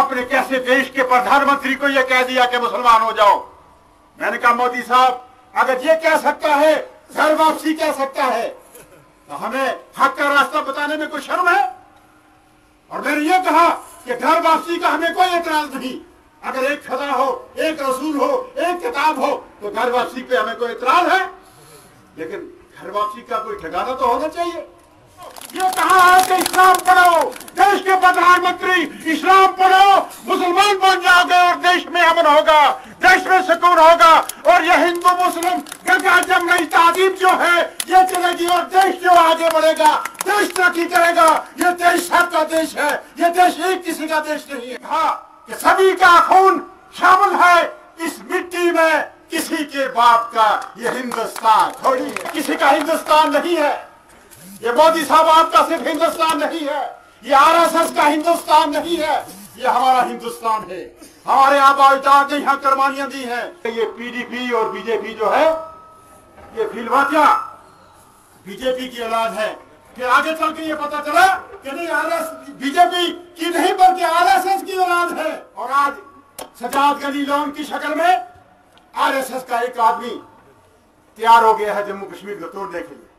आपने कैसे देश के प्रधानमंत्री को यह कह दिया कि मुसलमान हो जाओ। मैंने कहा मोदी साहब, अगर ये कह सकता है, घर वापसी कह सकता है, तो हमें हक का रास्ता बताने में कोई शर्म है? और मैंने ये कहा कि घर वापसी का हमें कोई एतराज नहीं। अगर एक खुदा हो, एक रसूल हो, एक किताब हो, तो घर वापसी पे हमें कोई एतराज है, लेकिन घर वापसी का कोई ठिकाना तो होना चाहिए। ये कहा है कि इस्लाम पढ़ो, देश के प्रधानमंत्री इस्लाम पढ़ो, मुसलमान बन जाओगे और देश में अमन होगा, देश में सुकून होगा, और ये हिंदू मुस्लिम गंगा जमुनी तहजीब जो है ये चलेगी और देश जो आगे बढ़ेगा, देश तरक्की करेगा। ये देश सबका देश है, ये देश एक किसी का देश नहीं है। हाँ, कि सभी का खून शामिल है इस मिट्टी में, किसी के बाप का ये हिंदुस्तान थोड़ी है, किसी का हिंदुस्तान नहीं है। ये मोदी साहब आपका सिर्फ हिंदुस्तान नहीं है, ये आरएसएस का हिंदुस्तान नहीं है, ये हमारा हिंदुस्तान है। हमारे आबा अजदाद ने यहाँ कुर्बानियां दी हैं। ये पीडीपी और बीजेपी जो है ये फिलवातिया बीजेपी की औलाद है। फिर आगे चल के ये पता चला कि नहीं, बीजेपी की नहीं बल्कि आरएसएस की औलाद है। और आज सजाद गनी लोन की शक्ल में आरएसएस का एक आदमी तैयार हो गया है जम्मू कश्मीर को तोड़ने के लिए।